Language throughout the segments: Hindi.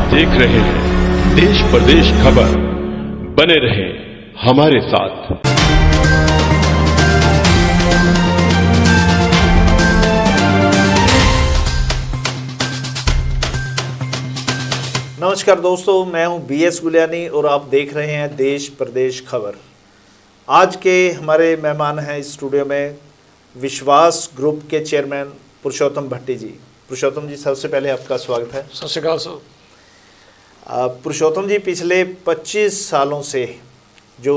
देख रहे हैं देश प्रदेश खबर। बने रहें हमारे साथ। नमस्कार दोस्तों, मैं हूं BS गुलियानी और आप देख रहे हैं देश प्रदेश खबर। आज के हमारे मेहमान हैं इस स्टूडियो में विश्वास ग्रुप के चेयरमैन पुरुषोत्तम भट्टी जी। पुरुषोत्तम जी, सबसे पहले आपका स्वागत है। सत श्री अकाल सर। पुरुषोत्तम जी, पिछले 25 सालों से जो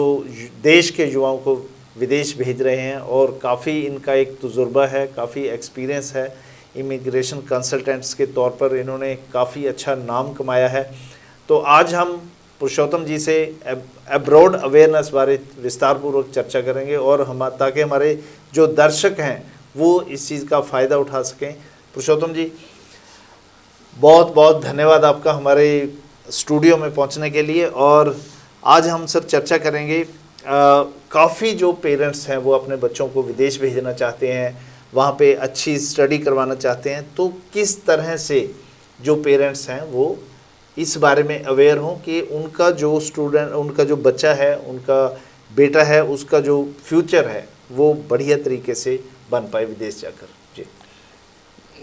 देश के युवाओं को विदेश भेज रहे हैं और काफ़ी इनका एक तजुर्बा है, काफ़ी एक्सपीरियंस है। इमिग्रेशन कंसल्टेंट्स के तौर पर इन्होंने काफ़ी अच्छा नाम कमाया है। तो आज हम पुरुषोत्तम जी से अब्रॉड अवेयरनेस बारे विस्तारपूर्वक चर्चा करेंगे और ताकि हमारे जो दर्शक हैं वो इस चीज़ का फ़ायदा उठा सकें। पुरुषोत्तम जी, बहुत बहुत धन्यवाद आपका हमारे स्टूडियो में पहुंचने के लिए। और आज हम सर चर्चा करेंगे, काफ़ी जो पेरेंट्स हैं वो अपने बच्चों को विदेश भेजना चाहते हैं, वहाँ पे अच्छी स्टडी करवाना चाहते हैं। तो किस तरह से जो पेरेंट्स हैं वो इस बारे में अवेयर हों कि उनका जो स्टूडेंट, उनका जो बच्चा है, उनका बेटा है, उसका जो फ्यूचर है वो बढ़िया तरीके से बन पाए विदेश जाकर। जी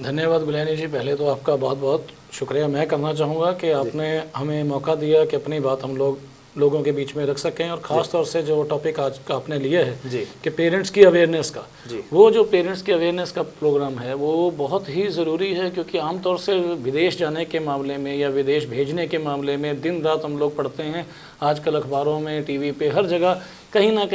धन्यवाद गुलियानी जी। पहले तो आपका बहुत बहुत शुक्रिया मैं करना चाहूँगा कि आपने हमें मौका दिया कि अपनी बात हम लोगों के बीच में रख सकें। और ख़ास तौर से जो टॉपिक आज का आपने लिया है जी कि पेरेंट्स की अवेयरनेस का, वो जो पेरेंट्स की अवेयरनेस का प्रोग्राम है वो बहुत ही ज़रूरी है। क्योंकि आमतौर से विदेश जाने के मामले में या विदेश भेजने के मामले में दिन रात हम लोग पढ़ते हैं, आजकल अखबारों में, टीवी पे, हर जगह कहीं ना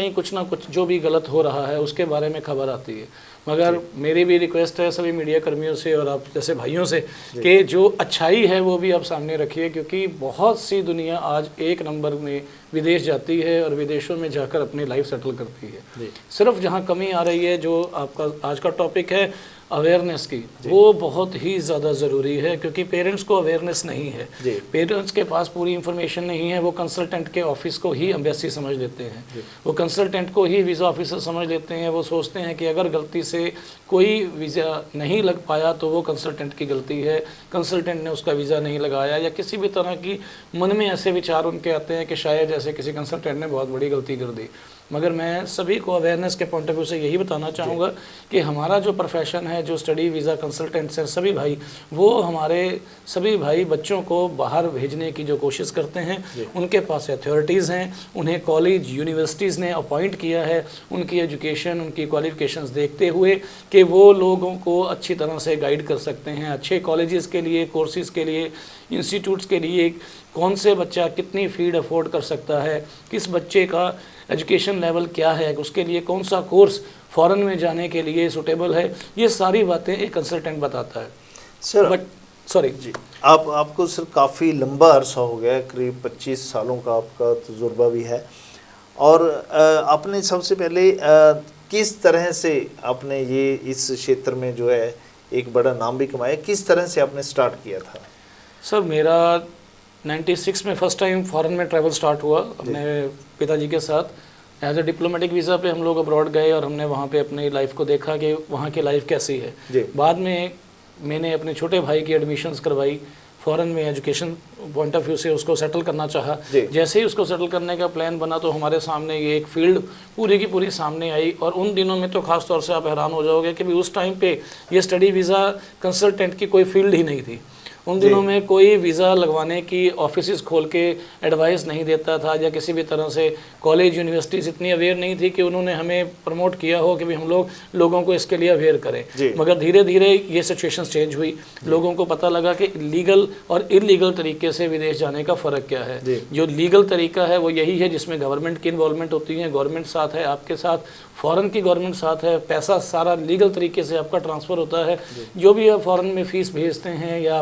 कुछ जो भी गलत हो रहा है उसके बारे में खबर आती है। मगर मेरी भी रिक्वेस्ट है सभी मीडिया कर्मियों से और आप जैसे भाइयों से कि जो अच्छाई है वो भी आप सामने रखिए। क्योंकि बहुत सी दुनिया आज एक नंबर में विदेश जाती है और विदेशों में जाकर अपनी लाइफ सेटल करती है। सिर्फ जहाँ कमी आ रही है, जो आपका आज का टॉपिक है अवेयरनेस की, वो बहुत ही ज़्यादा ज़रूरी है। क्योंकि पेरेंट्स को अवेयरनेस नहीं है, पेरेंट्स के पास पूरी इन्फॉर्मेशन नहीं है। वो कंसल्टेंट के ऑफिस को ही एम्बेसी समझ लेते हैं, वो कंसल्टेंट को ही वीज़ा ऑफिसर समझ लेते हैं। वो सोचते हैं कि अगर गलती से कोई वीज़ा नहीं लग पाया तो वो कंसल्टेंट की गलती है, कंसल्टेंट ने उसका वीज़ा नहीं लगाया, या किसी भी तरह की मन में ऐसे विचार उनके आते हैं कि शायद जैसे किसी कंसल्टेंट ने बहुत बड़ी गलती कर दी। मगर मैं सभी को अवेयरनेस के पॉइंट ऑफ व्यू से यही बताना चाहूँगा कि हमारा जो प्रोफेशन है, जो स्टडी वीज़ा कंसल्टेंट्स हैं सभी भाई, वो हमारे सभी भाई बच्चों को बाहर भेजने की जो कोशिश करते हैं, उनके पास अथॉरिटीज़ हैं, उन्हें कॉलेज यूनिवर्सिटीज़ ने अपॉइंट किया है, उनकी एजुकेशन, उनकी क्वालिफिकेशंस देखते हुए कि वो लोगों को अच्छी तरह से गाइड कर सकते हैं। अच्छे कॉलेजेस के लिए, कोर्सेज़ के लिए, इंस्टीट्यूट्स के लिए कौन से बच्चा कितनी फ़ीड अफोर्ड कर सकता है, किस बच्चे का एजुकेशन लेवल क्या है, उसके लिए कौन सा कोर्स फॉरेन में जाने के लिए सूटेबल है, ये सारी बातें एक कंसल्टेंट बताता है। सर सॉरी जी, आपको सर काफ़ी लंबा अरसा हो गया, करीब 25 सालों का आपका तजुर्बा भी है। और आपने सबसे पहले किस तरह से आपने ये इस क्षेत्र में जो है एक बड़ा नाम भी कमाया, किस तरह से आपने स्टार्ट किया था? सर मेरा 96 में फ़र्स्ट टाइम फॉरेन में ट्रैवल स्टार्ट हुआ अपने पिताजी के साथ। एज ए डिप्लोमेटिक वीज़ा पे हम लोग अब्रॉड गए और हमने वहाँ पे अपनी लाइफ को देखा कि वहाँ की लाइफ कैसी है। बाद में मैंने अपने छोटे भाई की एडमिशन्स करवाई फ़ॉरेन में, एजुकेशन पॉइंट ऑफ व्यू से उसको सेटल करना चाहा। जैसे ही उसको सेटल करने का प्लान बना तो हमारे सामने ये एक फील्ड पूरी की पूरी सामने आई। और उन दिनों में तो ख़ास तौर से आप हैरान हो जाओगे कि भी उस टाइम पे ये स्टडी वीज़ा कंसल्टेंट की कोई फील्ड ही नहीं थी। उन दिनों में कोई वीज़ा लगवाने की ऑफिस खोल के एडवाइस नहीं देता था, या किसी भी तरह से कॉलेज यूनिवर्सिटीज़ इतनी अवेयर नहीं थी कि उन्होंने हमें प्रमोट किया हो कि भी हम लोग लोगों को इसके लिए अवेयर करें। मगर धीरे धीरे ये सिचुएशन चेंज हुई, लोगों को पता लगा कि लीगल और इलीगल तरीके से विदेश जाने का फ़र्क क्या है। जो लीगल तरीका है वो यही है जिसमें गवर्नमेंट की इन्वॉल्वमेंट होती है, गवर्नमेंट साथ है आपके साथ, फ़ॉरेन की गवर्नमेंट साथ है, पैसा सारा लीगल तरीके से आपका ट्रांसफ़र होता है। जो भी आप फ़ॉरेन में फ़ीस भेजते हैं या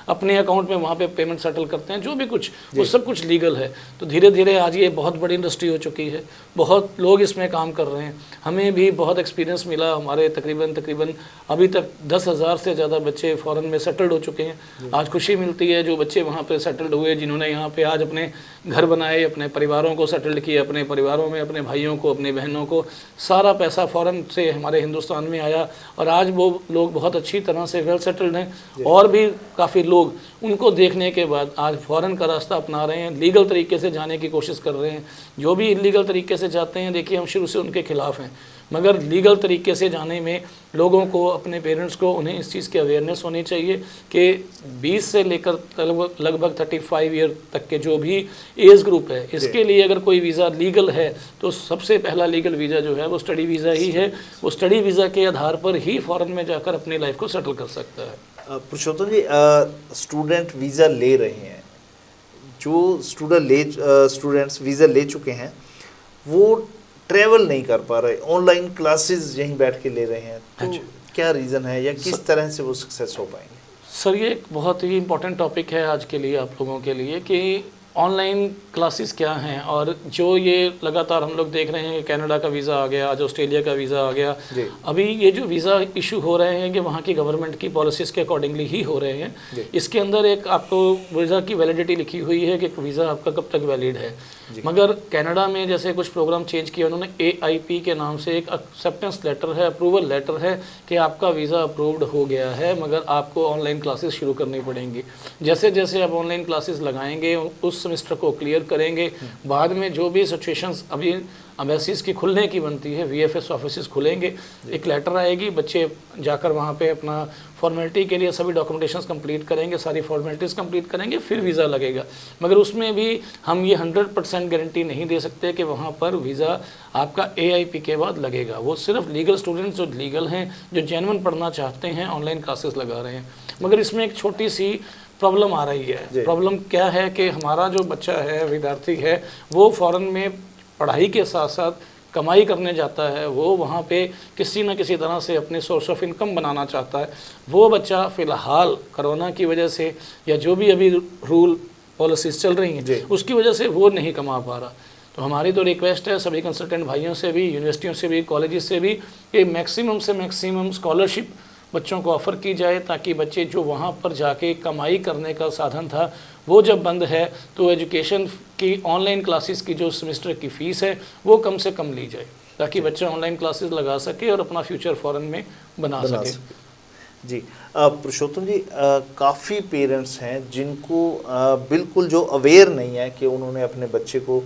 अपने अकाउंट में वहाँ पे पेमेंट सेटल करते हैं, जो भी कुछ, वो सब कुछ लीगल है। तो धीरे धीरे आज ये बहुत बड़ी इंडस्ट्री हो चुकी है, बहुत लोग इसमें काम कर रहे हैं। हमें भी बहुत एक्सपीरियंस मिला। हमारे तकरीबन अभी तक 10,000 से ज़्यादा बच्चे फ़ॉरेन में सेटल्ड हो चुके हैं। आज खुशी मिलती है जो बच्चे वहाँ पे सेटल्ड हुए, जिन्होंने यहाँ पे आज अपने घर बनाए, अपने परिवारों को सेटल्ड किया, अपने परिवारों में अपने भाइयों को, अपनी बहनों को, सारा पैसा फ़ॉरेन से हमारे हिंदुस्तान में आया और आज वो लोग बहुत अच्छी तरह से वेल सेटल्ड हैं। और भी काफ़ी लोग लोग, उनको देखने के बाद आज फ़ॉरेन का रास्ता अपना रहे हैं, लीगल तरीके से जाने की कोशिश कर रहे हैं। जो भी इलीगल तरीके से जाते हैं, देखिए हम शुरू से उनके खिलाफ़ हैं, मगर लीगल तरीके से जाने में लोगों को, अपने पेरेंट्स को, उन्हें इस चीज़ की अवेयरनेस होनी चाहिए कि 20 से लेकर लगभग 35 ईयर तक के जो भी एज ग्रुप है, इसके लिए अगर कोई वीज़ा लीगल है तो सबसे पहला लीगल वीज़ा जो है वो स्टडी वीज़ा ही है। वो स्टडी वीज़ा के आधार पर ही फ़ॉरेन में जाकर अपनी लाइफ को सेटल कर सकता है। पुरुषोत्तम जी, स्टूडेंट वीज़ा ले रहे हैं, जो स्टूडेंट्स वीज़ा ले चुके हैं वो ट्रैवल नहीं कर पा रहे, ऑनलाइन क्लासेस यहीं बैठ के ले रहे हैं, तो क्या रीज़न है या किस तरह से वो सक्सेस हो पाएंगे? सर, ये एक बहुत ही इम्पोर्टेंट टॉपिक है आज के लिए, आप लोगों के लिए, कि ऑनलाइन क्लासेस क्या हैं। और जो ये लगातार हम लोग देख रहे हैं कि कनाडा का वीज़ा आ गया, आज ऑस्ट्रेलिया का वीज़ा आ गया, अभी ये जो वीज़ा इशू हो रहे हैं कि वहाँ की गवर्नमेंट की पॉलिसीज़ के अकॉर्डिंगली ही हो रहे हैं। इसके अंदर एक आपको वीज़ा की वैलिडिटी लिखी हुई है कि वीज़ा आपका कब तक वैलिड है। मगर कनाडा में जैसे कुछ प्रोग्राम चेंज किया उन्होंने, AIP के नाम से एक एक्सेप्टेंस लेटर है, अप्रूवल लेटर है कि आपका वीज़ा अप्रूव्ड हो गया है, मगर आपको ऑनलाइन क्लासेस शुरू करनी पड़ेंगी। जैसे जैसे आप ऑनलाइन क्लासेस लगाएंगे, उस सेमेस्टर को क्लियर करेंगे, बाद में जो भी सिचुएशंस अभी एम्बेसीज़ की खुलने की बनती है, VFS ऑफिस खुलेंगे, एक लेटर आएगी, बच्चे जाकर वहाँ पे अपना फॉर्मेलिटी के लिए सभी डॉक्यूमेंटेशंस कंप्लीट करेंगे, सारी फॉर्मेलिटीज़ कंप्लीट करेंगे, फिर वीज़ा लगेगा। मगर उसमें भी हम ये 100% गारंटी नहीं दे सकते कि वहाँ पर वीज़ा आपका AIP के बाद लगेगा। वो सिर्फ लीगल स्टूडेंट्स जो लीगल हैं, जो जेन्युइन पढ़ना चाहते हैं, ऑनलाइन क्लासेस लगा रहे हैं। मगर इसमें एक छोटी सी प्रॉब्लम आ रही है। प्रॉब्लम क्या है कि हमारा जो बच्चा है, विद्यार्थी है, वो फ़ॉरेन में पढ़ाई के साथ साथ कमाई करने जाता है, वो वहाँ पे किसी न किसी तरह से अपने सोर्स ऑफ इनकम बनाना चाहता है। वो बच्चा फ़िलहाल कोरोना की वजह से या जो भी अभी रूल पॉलिसीज़ चल रही हैं उसकी वजह से वो नहीं कमा पा रहा। तो हमारी तो रिक्वेस्ट है सभी कंसल्टेंट भाइयों से भी, यूनिवर्सिटियों से भी, कॉलेजेस से भी, कि मैक्सिमम से मैक्सिमम स्कॉलरशिप बच्चों को ऑफ़र की जाए, ताकि बच्चे जो वहाँ पर जाके कमाई करने का साधन था वो जब बंद है तो एजुकेशन की ऑनलाइन क्लासेस की जो सेमेस्टर की फ़ीस है वो कम से कम ली जाए, ताकि बच्चा ऑनलाइन क्लासेस लगा सके और अपना फ्यूचर फ़ॉरेन में बना सके। जी, पुरुषोत्तम जी, काफ़ी पेरेंट्स हैं जिनको बिल्कुल जो अवेयर नहीं है कि उन्होंने अपने बच्चे को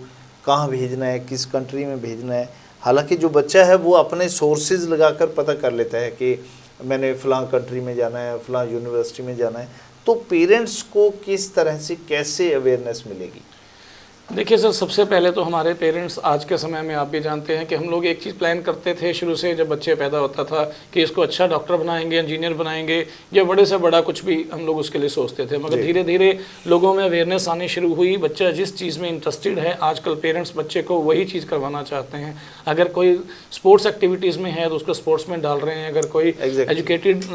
कहाँ भेजना है, किस कंट्री में भेजना है। हालांकि जो बच्चा है वो अपने सोर्सेज लगाकर पता कर लेता है कि मैंने फ़लाँ कंट्री में जाना है, फ़लाँ यूनिवर्सिटी में जाना है, तो पेरेंट्स को किस तरह से, कैसे अवेयरनेस मिलेगी? देखिए सर, सबसे पहले तो हमारे पेरेंट्स आज के समय में आप भी जानते हैं कि हम लोग एक चीज़ प्लान करते थे शुरू से, जब बच्चे पैदा होता था, कि इसको अच्छा डॉक्टर बनाएंगे, इंजीनियर बनाएंगे, या बड़े से बड़ा कुछ भी हम लोग उसके लिए सोचते थे। मगर धीरे धीरे लोगों में अवेयरनेस आनी शुरू हुई। बच्चा जिस चीज़ में इंटरेस्टेड है, आजकल पेरेंट्स बच्चे को वही चीज़ करवाना चाहते हैं। अगर कोई स्पोर्ट्स एक्टिविटीज़ में है तो उसको स्पोर्ट्स में डाल रहे हैं, अगर कोई एजुकेटेड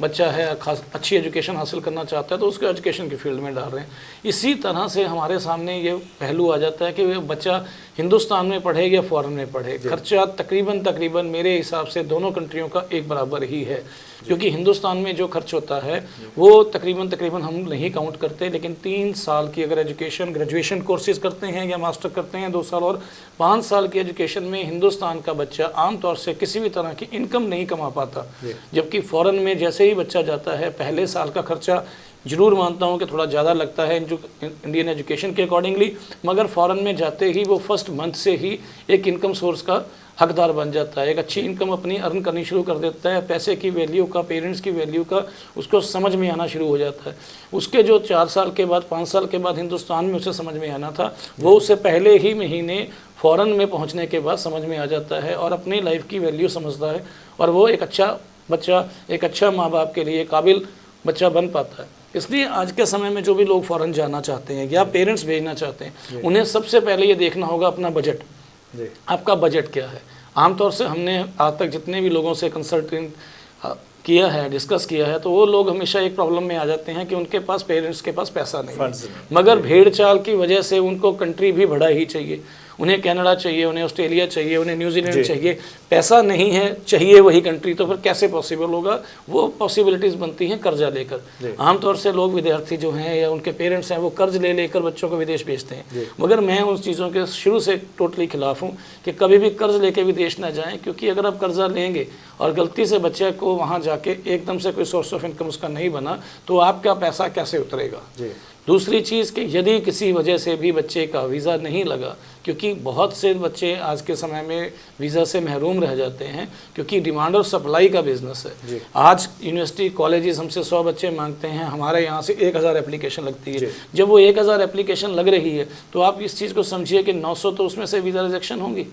बच्चा है, खास अच्छी एजुकेशन हासिल करना चाहता है तो उसको एजुकेशन की फील्ड में डाल रहे हैं। इसी तरह से हमारे सामने ये पहलू आ जाता है कि बच्चा हिंदुस्तान में पढ़े या फॉरेन में पढ़े, खर्चा तकरीबन मेरे हिसाब से दोनों कंट्रियों का एक बराबर ही है। क्योंकि हिंदुस्तान में जो खर्च होता है वो तकरीबन हम नहीं काउंट करते, लेकिन 3 साल की अगर एजुकेशन, ग्रेजुएशन कोर्सेज करते हैं या मास्टर करते हैं 2 साल, और 5 साल की एजुकेशन में हिंदुस्तान का बच्चा आमतौर से किसी भी तरह की इनकम नहीं कमा पाता। जबकि फ़ॉरेन में जैसे ही बच्चा जाता है, पहले साल का खर्चा ज़रूर मानता हूँ कि थोड़ा ज़्यादा लगता है इंडियन एजुकेशन के अकॉर्डिंगली, मगर फ़ॉरेन में जाते ही वो फर्स्ट मंथ से ही एक इनकम सोर्स का हकदार बन जाता है, एक अच्छी इनकम अपनी अर्न करनी शुरू कर देता है। पैसे की वैल्यू का, पेरेंट्स की वैल्यू का उसको समझ में आना शुरू हो जाता है। उसके जो 4 साल के बाद, 5 साल के बाद हिंदुस्तान में उसे समझ में आना था, वो उससे पहले ही महीने फ़ॉरेन में पहुँचने के बाद समझ में आ जाता है और अपनी लाइफ की वैल्यू समझता है, और वो एक अच्छा बच्चा, एक अच्छा माँ बाप के लिए काबिल बच्चा बन पाता है। इसलिए आज के समय में जो भी लोग फ़ॉरेन जाना चाहते हैं या पेरेंट्स भेजना चाहते हैं, उन्हें सबसे पहले ये देखना होगा अपना बजट। आपका बजट क्या है? आमतौर से हमने आज तक जितने भी लोगों से कंसल्टिंग किया है, डिस्कस किया है, तो वो लोग हमेशा एक प्रॉब्लम में आ जाते हैं कि उनके पास, पेरेंट्स के पास पैसा नहीं है, मगर भेड़ चाल की वजह से उनको कंट्री भी बड़ा ही चाहिए। उन्हें कनाडा चाहिए, उन्हें ऑस्ट्रेलिया चाहिए, उन्हें न्यूजीलैंड चाहिए, पैसा नहीं है, चाहिए वही कंट्री, तो फिर कैसे पॉसिबल होगा? वो पॉसिबिलिटीज़ बनती हैं कर्जा लेकर। आमतौर से लोग विद्यार्थी जो हैं या उनके पेरेंट्स हैं वो कर्ज ले लेकर बच्चों को विदेश भेजते हैं, मगर मैं उन चीज़ों के शुरू से टोटली खिलाफ हूँ कि कभी भी कर्ज लेके विदेश ना जाएं, क्योंकि अगर आप कर्जा लेंगे और गलती से बच्चे को वहाँ जाके एकदम से कोई सोर्स ऑफ इनकम उसका नहीं बना तो आपका पैसा कैसे उतरेगा? दूसरी चीज़ कि यदि किसी वजह से भी बच्चे का वीज़ा नहीं लगा, क्योंकि बहुत से बच्चे आज के समय में वीज़ा से महरूम रह जाते हैं, क्योंकि डिमांड और सप्लाई का बिजनेस है। आज यूनिवर्सिटी कॉलेजेस हमसे 100 बच्चे मांगते हैं, हमारे यहाँ से 1000 एप्लीकेशन लगती है। जब वो 1000 एप्लीकेशन लग रही है तो आप इस चीज़ को समझिए कि 900 तो उसमें से वीज़ा रिजेक्शन होंगी।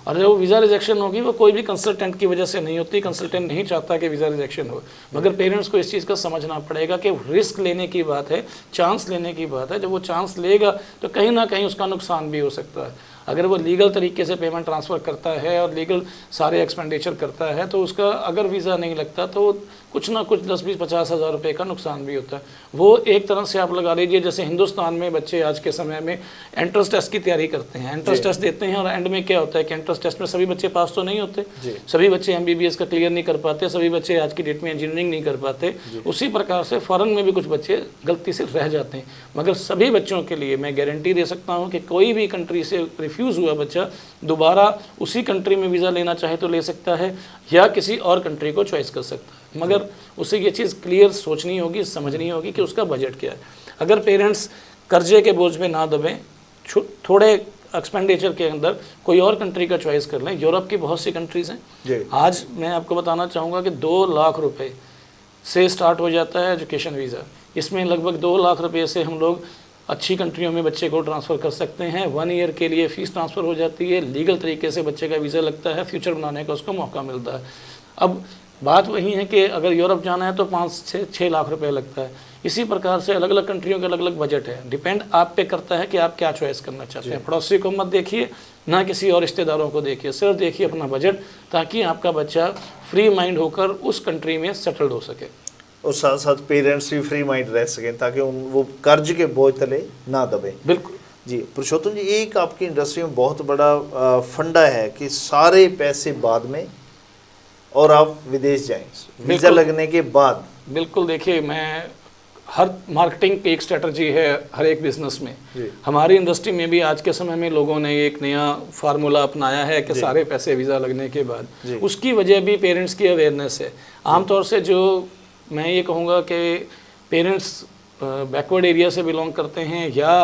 और जब वो वीज़ा रिजेक्शन होगी वो कोई भी कंसल्टेंट की वजह से नहीं होती, कंसल्टेंट नहीं चाहता कि वीज़ा रिजेक्शन हो, मगर पेरेंट्स को इस चीज़ का समझना पड़ेगा कि रिस्क लेने की बात है, चांस लेने की बात है। जब वो चांस लेगा तो कहीं ना कहीं उसका नुकसान भी हो सकता है। अगर वो लीगल तरीके से पेमेंट ट्रांसफ़र करता है और लीगल सारे एक्सपेंडिचर करता है तो उसका अगर वीज़ा नहीं लगता तो कुछ ना कुछ 10-20-50 हज़ार रुपये का नुकसान भी होता है। वो एक तरह से आप लगा लीजिए जैसे हिंदुस्तान में बच्चे आज के समय में एंट्रेंस टेस्ट की तैयारी करते हैं, एंट्रेंस टेस्ट देते हैं और एंड में क्या होता है कि एंट्रेंस टेस्ट में सभी बच्चे पास तो नहीं होते, सभी बच्चे MBBS का क्लियर नहीं कर पाते, सभी बच्चे आज की डेट में इंजीनियरिंग नहीं कर पाते। उसी प्रकार से फ़ॉरेन में भी कुछ बच्चे गलती से रह जाते हैं, मगर सभी बच्चों के लिए मैं गारंटी दे सकता हूँ कि कोई भी कंट्री से रिफ्यूज़ हुआ बच्चा दोबारा उसी कंट्री में वीज़ा लेना चाहे तो ले सकता है या किसी और कंट्री को चॉइस कर सकता है, मगर उसे ये चीज़ क्लियर सोचनी होगी, समझनी होगी कि उसका बजट क्या है। अगर पेरेंट्स कर्जे के बोझ में ना दबें, थोड़े एक्सपेंडिचर के अंदर कोई और कंट्री का चॉइस कर लें। यूरोप की बहुत सी कंट्रीज़ हैं, आज मैं आपको बताना चाहूँगा कि 2 लाख रुपए से स्टार्ट हो जाता है एजुकेशन वीज़ा। इसमें लगभग 2 लाख रुपये से हम लोग अच्छी कंट्रियों में बच्चे को ट्रांसफ़र कर सकते हैं। 1 ईयर के लिए फ़ीस ट्रांसफ़र हो जाती है, लीगल तरीके से बच्चे का वीज़ा लगता है, फ्यूचर बनाने का उसको मौका मिलता है। अब बात वही है कि अगर यूरोप जाना है तो 5 से 6 लाख रुपए लगता है। इसी प्रकार से अलग अलग कंट्रियों के अलग अलग बजट है, डिपेंड आप पे करता है कि आप क्या चॉइस करना चाहते हैं। पड़ोसी को मत देखिए, ना किसी और रिश्तेदारों को देखिए, सिर्फ देखिए अपना बजट, ताकि आपका बच्चा फ्री माइंड होकर उस कंट्री में सेटल्ड हो सके और साथ साथ पेरेंट्स भी फ्री माइंड रह सकें ताकि वो कर्ज के बोझ तले ना दबे। बिल्कुल जी पुरुषोत्तम जी, एक आपकी इंडस्ट्री में बहुत बड़ा फंडा है कि सारे पैसे बाद में और आप विदेश जाएं वीज़ा लगने के बाद। बिल्कुल, देखिए मैं हर मार्केटिंग की एक स्ट्रेटजी है हर एक बिजनेस में। हमारी इंडस्ट्री में भी आज के समय में लोगों ने एक नया फार्मूला अपनाया है कि सारे पैसे वीज़ा लगने के बाद। उसकी वजह भी पेरेंट्स की अवेयरनेस है। आमतौर से जो मैं ये कहूँगा कि पेरेंट्स बैकवर्ड एरिया से बिलोंग करते हैं या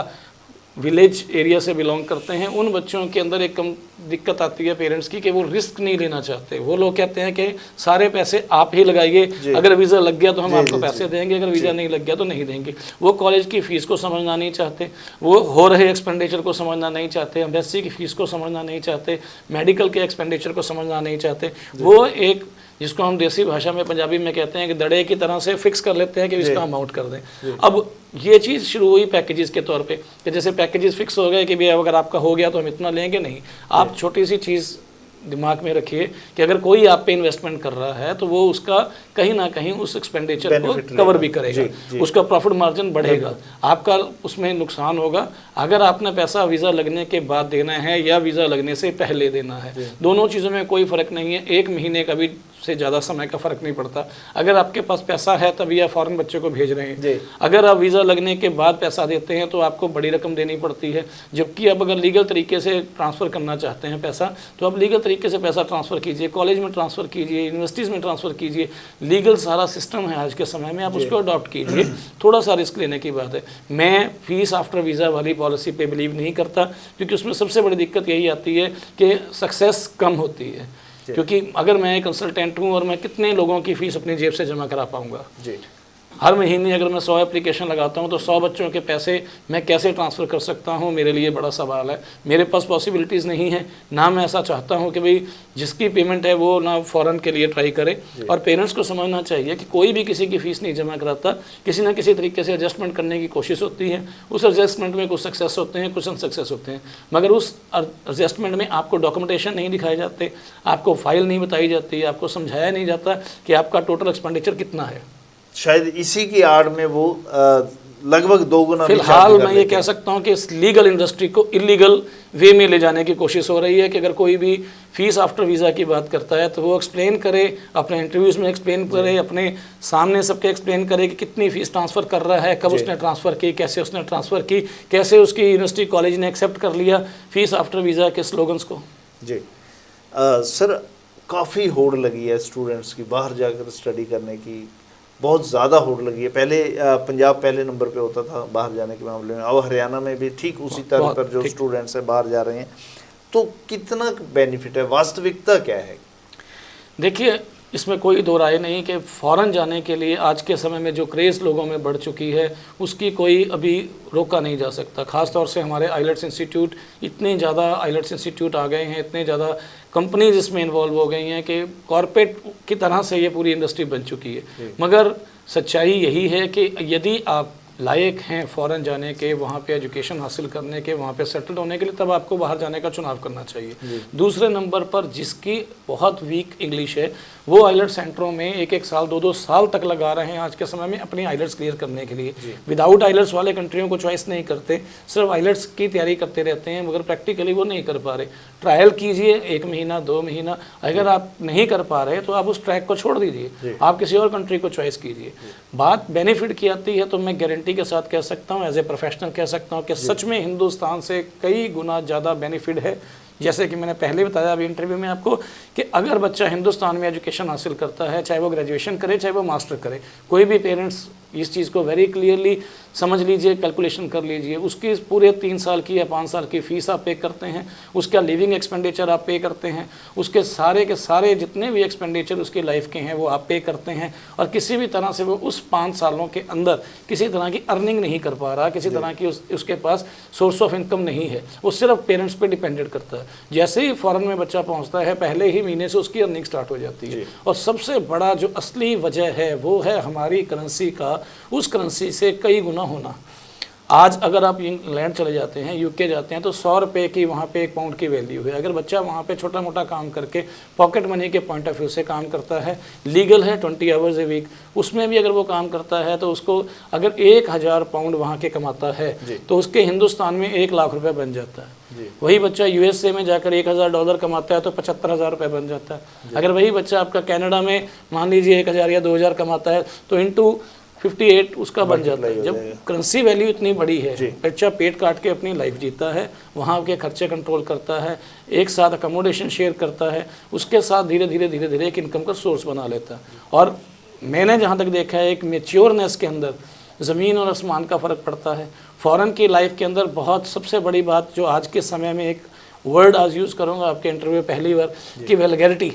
विलेज एरिया से बिलोंग करते हैं, उन बच्चों के अंदर एक कम दिक्कत आती है पेरेंट्स की कि वो रिस्क नहीं लेना चाहते। वो लोग कहते हैं कि सारे पैसे आप ही लगाइए, अगर वीज़ा लग गया तो हम आपको पैसे देंगे, अगर वीज़ा नहीं लग गया तो नहीं देंगे। वो कॉलेज की फ़ीस को समझना नहीं चाहते, वो हो रहे एक्सपेंडिचर को समझना नहीं चाहते, एम्बेसी की फ़ीस को समझना नहीं चाहते, मेडिकल के एक्सपेंडिचर को समझना नहीं चाहते। वो एक जिसको हम देसी भाषा में पंजाबी में कहते हैं कि दड़े की तरह से फिक्स कर लेते हैं कि इसका अमाउंट कर दें। अब ये चीज़ शुरू हुई पैकेजेस के तौर पे कि जैसे पैकेजेस फिक्स हो गए कि भैया अगर आपका हो गया तो हम इतना लेंगे, नहीं। आप छोटी सी चीज़ दिमाग में रखिए कि अगर कोई आप पे इन्वेस्टमेंट कर रहा है तो वो उसका कहीं ना कहीं उस एक्सपेंडिचर को कवर भी करेगा, उसका प्रॉफिट मार्जिन बढ़ेगा, आपका उसमें नुकसान होगा। अगर आपने पैसा वीज़ा लगने के बाद देना है या वीज़ा लगने से पहले देना है, दोनों चीज़ों में कोई फ़र्क नहीं है, 1 महीने का भी से ज़्यादा समय का फ़र्क नहीं पड़ता। अगर आपके पास पैसा है तभी आप फ़ॉरेन बच्चे को भेज रहे हैं, अगर आप वीज़ा लगने के बाद पैसा देते हैं तो आपको बड़ी रकम देनी पड़ती है। जबकि अब अगर लीगल तरीके से ट्रांसफ़र करना चाहते हैं पैसा तो आप लीगल तरीके से पैसा ट्रांसफ़र कीजिए, कॉलेज में ट्रांसफ़र कीजिए, यूनिवर्सिटीज़ में ट्रांसफ़र कीजिए। लीगल सारा सिस्टम है आज के समय में, आप उसको अडॉप्ट कीजिए। थोड़ा सा रिस्क लेने की बात है। मैं फ़ीस आफ्टर वीज़ा वाली पॉलिसी पे बिलीव नहीं करता, क्योंकि उसमें सबसे बड़ी दिक्कत यही आती है कि सक्सेस कम होती है। क्योंकि अगर मैं एक कंसल्टेंट हूँ और मैं कितने लोगों की फ़ीस अपनी जेब से जमा करा पाऊँगा। हर महीने अगर मैं 100 एप्लीकेशन लगाता हूँ तो 100 बच्चों के पैसे मैं कैसे ट्रांसफ़र कर सकता हूँ, मेरे लिए बड़ा सवाल है। मेरे पास पॉसिबिलिटीज़ नहीं है, ना मैं ऐसा चाहता हूँ कि भाई जिसकी पेमेंट है वो ना फ़ॉरेन के लिए ट्राई करे। और पेरेंट्स को समझना चाहिए कि कोई भी किसी की फ़ीस नहीं जमा कराता, किसी ना किसी तरीके से एडजस्टमेंट करने की कोशिश होती है। उस एडजस्टमेंट में कुछ सक्सेस होते हैं, कुछ अनसक्सेस होते हैं, मगर उस एडजस्टमेंट में आपको डॉक्यूमेंटेशन नहीं दिखाए जाते, आपको फाइल नहीं बताई जाती, आपको समझाया नहीं जाता कि आपका टोटल एक्सपेंडिचर कितना है। शायद इसी की आड़ में वो लगभग 2 गुना फिलहाल मैं ये कह सकता हूँ कि इस लीगल इंडस्ट्री को इलीगल वे में ले जाने की कोशिश हो रही है कि अगर कोई भी फीस आफ्टर वीज़ा की बात करता है तो वो एक्सप्लेन करे, अपने इंटरव्यूज़ में एक्सप्लेन करे, अपने सामने सबके एक्सप्लेन करे कि कितनी फ़ीस ट्रांसफ़र कर रहा है, कब उसने ट्रांसफ़र की, कैसे उसने ट्रांसफ़र की, कैसे उसकी यूनिवर्सिटी कॉलेज ने एक्सेप्ट कर लिया फीस आफ्टर वीज़ा के स्लोगन्स को। जी सर, काफ़ी होड़ लगी है स्टूडेंट्स की बाहर जाकर स्टडी करने की, बहुत ज़्यादा होड़ लगी है। पहले पंजाब पहले नंबर पे होता था बाहर जाने के मामले में, और हरियाणा में भी ठीक उसी तरह पर जो स्टूडेंट्स हैं बाहर जा रहे हैं। तो कितना बेनिफिट है, वास्तविकता क्या है? देखिए, इसमें कोई दो राय नहीं कि फ़ॉरेन जाने के लिए आज के समय में जो क्रेज़ लोगों में बढ़ चुकी है उसकी कोई अभी रोका नहीं जा सकता। ख़ास तौर से हमारे आइलेट्स इंस्टीट्यूट, इतने ज़्यादा आइलेट्स इंस्टीट्यूट आ गए हैं, इतने ज़्यादा कंपनीज इसमें इन्वॉल्व हो गई हैं कि कॉरपोरेट की तरह से ये पूरी इंडस्ट्री बन चुकी है। मगर सच्चाई यही है कि यदि आप लायक हैं फ़ॉरेन जाने के, वहाँ पे एजुकेशन हासिल करने के, वहाँ पे सेटल्ड होने के लिए, तब आपको बाहर जाने का चुनाव करना चाहिए। दूसरे नंबर पर जिसकी बहुत वीक इंग्लिश है वो आइलेट्स सेंटरों में 1-1 साल 2-2 साल तक लगा रहे हैं आज के समय में अपनी आइलेट्स क्लियर करने के लिए। विदाउट आइलेट्स वाले कंट्रियों को चॉइस नहीं करते, सिर्फ आइलेट्स की तैयारी करते रहते हैं, मगर प्रैक्टिकली वो नहीं कर पा रहे। ट्रायल कीजिए 1 महीना 2 महीना, अगर आप नहीं कर पा रहे तो आप उस ट्रैक को छोड़ दीजिए, आप किसी और कंट्री को चॉइस कीजिए। बात बेनिफिट की आती है तो मैं गारंटी के साथ कह सकता हूँ, एज ए प्रोफेशनल कह सकता हूँ कि सच में हिंदुस्तान से कई गुना ज़्यादा बेनिफिट है। जैसे कि मैंने पहले बताया अभी इंटरव्यू में आपको कि अगर बच्चा हिंदुस्तान में एजुकेशन हासिल करता है, चाहे वो ग्रेजुएशन करे चाहे वो मास्टर करे, कोई भी पेरेंट्स इस चीज़ को वेरी क्लियरली समझ लीजिए, कैलकुलेशन कर लीजिए, उसकी पूरे 3 साल की या 5 साल की फ़ीस आप पे करते हैं, उसका लिविंग एक्सपेंडिचर आप पे करते हैं, उसके सारे के सारे जितने भी एक्सपेंडिचर उसकी लाइफ के हैं वो आप पे करते हैं, और किसी भी तरह से वो उस 5 सालों के अंदर किसी तरह की अर्निंग नहीं कर पा रहा, किसी तरह की उसके पास सोर्स ऑफ इनकम नहीं है, वो सिर्फ पेरेंट्स पे डिपेंडेंट करता है। जैसे ही फॉरेन में बच्चा पहुँचता है पहले ही महीने से उसकी अर्निंग स्टार्ट हो जाती है, और सबसे बड़ा जो असली वजह है वो है हमारी करेंसी का उस करेंसी से कई गुना होना। आज अगर आप इंग्लैंड चले जाते हैं, यूके जाते हैं, तो 100 रुपये की वहाँ पे 1 पाउंड की वैल्यू है। अगर बच्चा वहाँ पे छोटा मोटा काम करके पॉकेट मनी के पॉइंट ऑफ व्यू से काम करता है, लीगल है 20 आवर्स ए वीक, उसमें भी अगर वो काम करता है तो उसको अगर 1000 पाउंड वहाँ के कमाता है तो उसके हिंदुस्तान में 1 लाख रुपये बन जाता है। वही बच्चा यूएसए में जाकर $1000 कमाता है तो 75,000 रुपये बन जाता है। अगर वही बच्चा आपका कनाडा में मान लीजिए 1000 या 2000 कमाता है तो इंटू 58 उसका बन जाता है। जब करेंसी वैल्यू इतनी बड़ी है, बच्चा पेट काट के अपनी लाइफ जीता है, वहाँ के खर्चे कंट्रोल करता है, एक साथ अकोमोडेशन शेयर करता है, उसके साथ धीरे धीरे एक इनकम का सोर्स बना लेता है। और मैंने जहाँ तक देखा है एक मेच्योरनेस के अंदर ज़मीन और आसमान का फ़र्क पड़ता है। फ़ॉरेन की लाइफ के अंदर बहुत सबसे बड़ी बात जो आज के समय में एक वर्ड आज यूज़ करूँगा आपके इंटरव्यू पहली बार कि वल्गैरिटी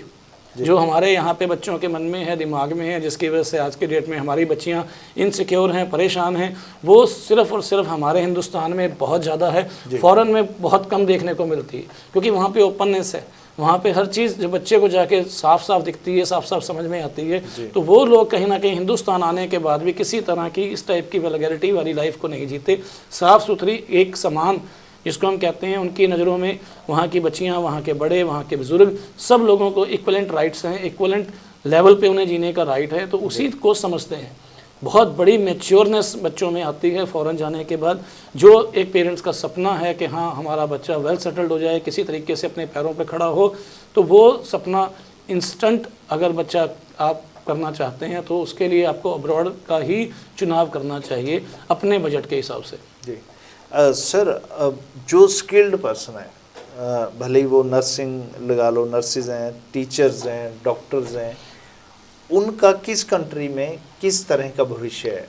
जो हमारे यहाँ पे बच्चों के मन में है, दिमाग में है, जिसकी वजह से आज के डेट में हमारी बच्चियाँ इनसिक्योर हैं, परेशान हैं, वो सिर्फ़ और सिर्फ हमारे हिंदुस्तान में बहुत ज़्यादा है, फ़ॉरेन में बहुत कम देखने को मिलती है, क्योंकि वहाँ पे ओपननेस है, वहाँ पे हर चीज़ जो बच्चे को जाके साफ साफ दिखती है, साफ साफ समझ में आती है। तो वो लोग कहीं ना कहीं हिंदुस्तान आने के बाद भी किसी तरह की इस टाइप की वल्गैरिटी वाली लाइफ को नहीं जीते। साफ़ सुथरी एक समान जिसको हम कहते हैं, उनकी नज़रों में वहाँ की बच्चियाँ, वहाँ के बड़े, वहाँ के बुज़ुर्ग, सब लोगों को इक्वलेंट राइट्स हैं, इक्वलेंट लेवल पे उन्हें जीने का राइट है, तो उसी को समझते हैं। बहुत बड़ी मैच्योरनेस बच्चों में आती है फ़ॉरेन जाने के बाद। जो एक पेरेंट्स का सपना है कि हाँ हमारा बच्चा वेल सेटल्ड हो जाए, किसी तरीके से अपने पैरों पर खड़ा हो, तो वो सपना इंस्टेंट अगर बच्चा आप करना चाहते हैं तो उसके लिए आपको अब्रॉड का ही चुनाव करना चाहिए अपने बजट के हिसाब से। जी सर, जो स्किल्ड पर्सन है, भले ही वो नर्सिंग लगा लो, नर्सिस हैं, टीचर्स हैं, डॉक्टर्स हैं, उनका किस कंट्री में किस तरह का भविष्य है?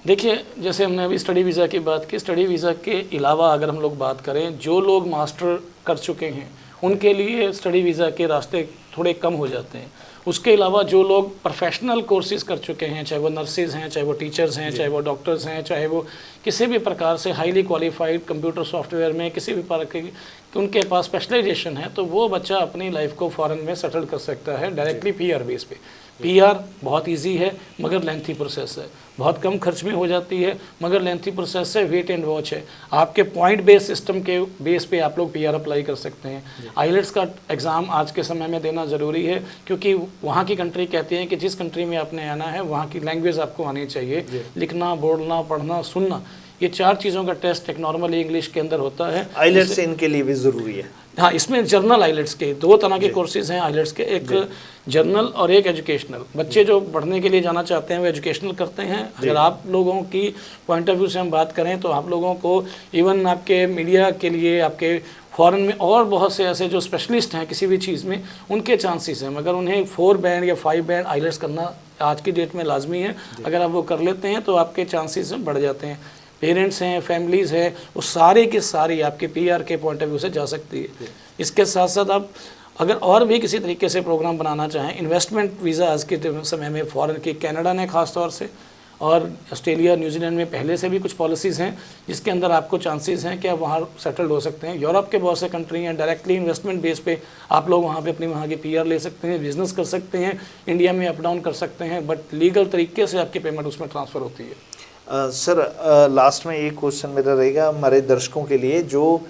देखिए, जैसे हमने अभी स्टडी वीज़ा की बात की, स्टडी वीज़ा के अलावा अगर हम लोग बात करें, जो लोग मास्टर कर चुके हैं उनके लिए स्टडी वीज़ा के रास्ते थोड़े कम हो जाते हैं। उसके अलावा जो लोग प्रोफेशनल कोर्सेज़ कर चुके हैं, चाहे वो नर्सेज हैं, चाहे वो टीचर्स हैं, चाहे वो डॉक्टर्स हैं, चाहे वो किसी भी प्रकार से हाईली क्वालिफाइड कंप्यूटर सॉफ्टवेयर में किसी भी प्रकार की उनके पास स्पेशलाइजेशन है, तो वो बच्चा अपनी लाइफ को फ़ॉरेन में सेटल कर सकता है डायरेक्टली PR बेस पे। पीआर बहुत इजी है मगर लेंथी प्रोसेस है, बहुत कम खर्च में हो जाती है मगर लेंथी प्रोसेस है, वेट एंड वॉच है। आपके पॉइंट बेस्ड सिस्टम के बेस पे आप लोग पीआर अप्लाई कर सकते हैं। आइलेट्स का एग्ज़ाम आज के समय में देना ज़रूरी है क्योंकि वहाँ की कंट्री कहती है कि जिस कंट्री में आपने आना है वहाँ की लैंग्वेज आपको आनी चाहिए, लिखना, बोलना, पढ़ना, सुनना, ये 4 चीज़ों का टेस्ट एक नॉर्मल इंग्लिश के अंदर होता है। आइलेट्स इनके लिए भी ज़रूरी है। हाँ, इसमें जर्नल आइलेट्स के 2 तरह के कोर्सेज हैं आइलेट्स के, एक जर्नल और एक एजुकेशनल। बच्चे जो पढ़ने के लिए जाना चाहते हैं वो एजुकेशनल करते हैं। अगर आप लोगों की पॉइंट ऑफ व्यू से हम बात करें तो आप लोगों को इवन आपके मीडिया के लिए, आपके फॉरेन में और बहुत से ऐसे जो स्पेशलिस्ट हैं किसी भी चीज़ में, उनके चांसेस हैं, मगर उन्हें 4 बैंड या 5 बैंड आइलेट्स करना आज की डेट में लाजमी है। अगर आप वो कर लेते हैं तो आपके चांसेस बढ़ जाते हैं। पेरेंट्स हैं, फैमिलीज़ है, वो सारे की सारी आपके पीआर के पॉइंट ऑफ व्यू से जा सकती है। इसके साथ साथ आप अगर और भी किसी तरीके से प्रोग्राम बनाना चाहें, इन्वेस्टमेंट वीज़ा आज के समय में फॉरेन की कनाडा ने ख़ास तौर से, और ऑस्ट्रेलिया, न्यूजीलैंड में पहले से भी कुछ पॉलिसीज़ हैं जिसके अंदर आपको चांसेस हैं कि आप वहाँ सेटल्ड हो सकते हैं। यूरोप के बहुत से कंट्री हैं, डायरेक्टली इन्वेस्टमेंट बेस पे आप लोग वहाँ पे अपनी वहाँ की पीआर ले सकते हैं, बिजनेस कर सकते हैं, इंडिया में अप डाउन कर सकते हैं, बट लीगल तरीके से आपकी पेमेंट उसमें ट्रांसफ़र होती है। सर लास्ट में एक क्वेश्चन मेरा रहेगा हमारे दर्शकों के लिए, जो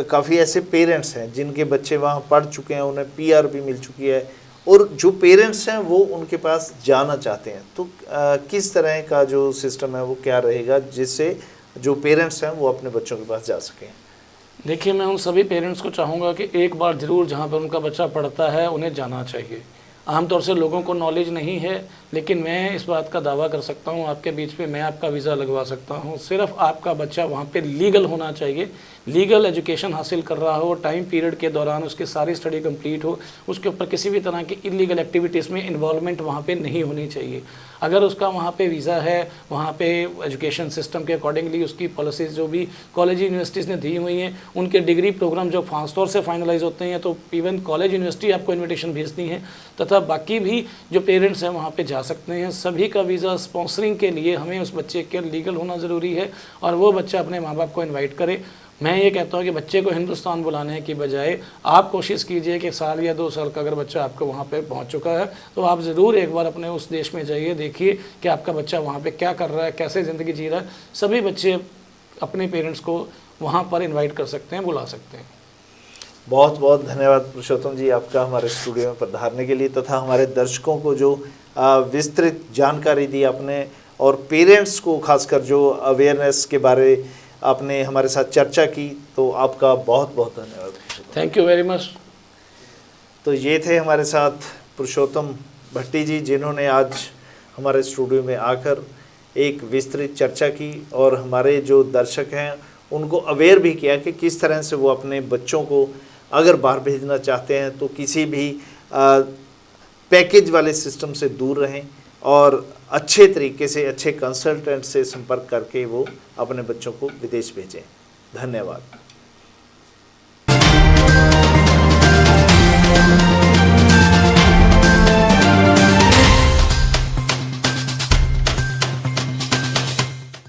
काफ़ी ऐसे पेरेंट्स हैं जिनके बच्चे वहाँ पढ़ चुके हैं, उन्हें पीआर भी मिल चुकी है, और जो पेरेंट्स हैं वो उनके पास जाना चाहते हैं, तो किस तरह का जो सिस्टम है वो क्या रहेगा जिससे जो पेरेंट्स हैं वो अपने बच्चों के पास जा सकें? देखिए, मैं उन सभी पेरेंट्स को चाहूँगा कि एक बार ज़रूर जहाँ पर उनका बच्चा पढ़ता है उन्हें जाना चाहिए। आमतौर से लोगों को नॉलेज नहीं है, लेकिन मैं इस बात का दावा कर सकता हूँ आपके बीच में, मैं आपका वीज़ा लगवा सकता हूँ। सिर्फ आपका बच्चा वहाँ पे लीगल होना चाहिए, लीगल एजुकेशन हासिल कर रहा हो, टाइम पीरियड के दौरान उसकी सारी स्टडी कंप्लीट हो, उसके ऊपर किसी भी तरह की इलीगल एक्टिविटीज़ में इन्वॉल्वमेंट वहाँ पे नहीं होनी चाहिए। अगर उसका वहाँ पे वीज़ा है, वहाँ पे एजुकेशन सिस्टम के अकॉर्डिंगली उसकी पॉलिसीज़ जो भी कॉलेज यूनिवर्सिटीज़ ने दी हुई हैं, उनके डिग्री प्रोग्राम जो खास तौर से फाइनलाइज होते हैं, तो इवन कॉलेज यूनिवर्सिटी आपको इन्विटेशन भेजती हैं, तथा बाकी भी जो पेरेंट्स हैं वहाँ पे जा सकते हैं। सभी का वीज़ा स्पॉन्सरिंग के लिए हमें उस बच्चे के लीगल होना ज़रूरी है और वो बच्चा अपने माँ बाप को इन्वाइट करे। मैं ये कहता हूँ कि बच्चे को हिंदुस्तान बुलाने की बजाय आप कोशिश कीजिए कि साल या 2 साल का अगर बच्चा आपको वहाँ पे पहुँच चुका है तो आप ज़रूर एक बार अपने उस देश में जाइए, देखिए कि आपका बच्चा वहाँ पे क्या कर रहा है, कैसे ज़िंदगी जी रहा है। सभी बच्चे अपने पेरेंट्स को वहाँ पर इन्वाइट कर सकते हैं, बुला सकते हैं। बहुत बहुत धन्यवाद पुरुषोत्तम जी आपका हमारे स्टूडियो में पधारने के लिए, तथा हमारे दर्शकों को जो विस्तृत जानकारी दी आपने, और पेरेंट्स को खासकर जो अवेयरनेस के बारे आपने हमारे साथ चर्चा की, तो आपका बहुत बहुत धन्यवाद। Thank you very much. तो ये थे हमारे साथ पुरुषोत्तम भट्टी जी, जिन्होंने आज हमारे स्टूडियो में आकर एक विस्तृत चर्चा की और हमारे जो दर्शक हैं उनको अवेयर भी किया कि किस तरह से वो अपने बच्चों को अगर बाहर भेजना चाहते हैं तो किसी भी पैकेज वाले सिस्टम से दूर रहें और अच्छे तरीके से अच्छे कंसल्टेंट से संपर्क करके वो अपने बच्चों को विदेश भेजें। धन्यवाद।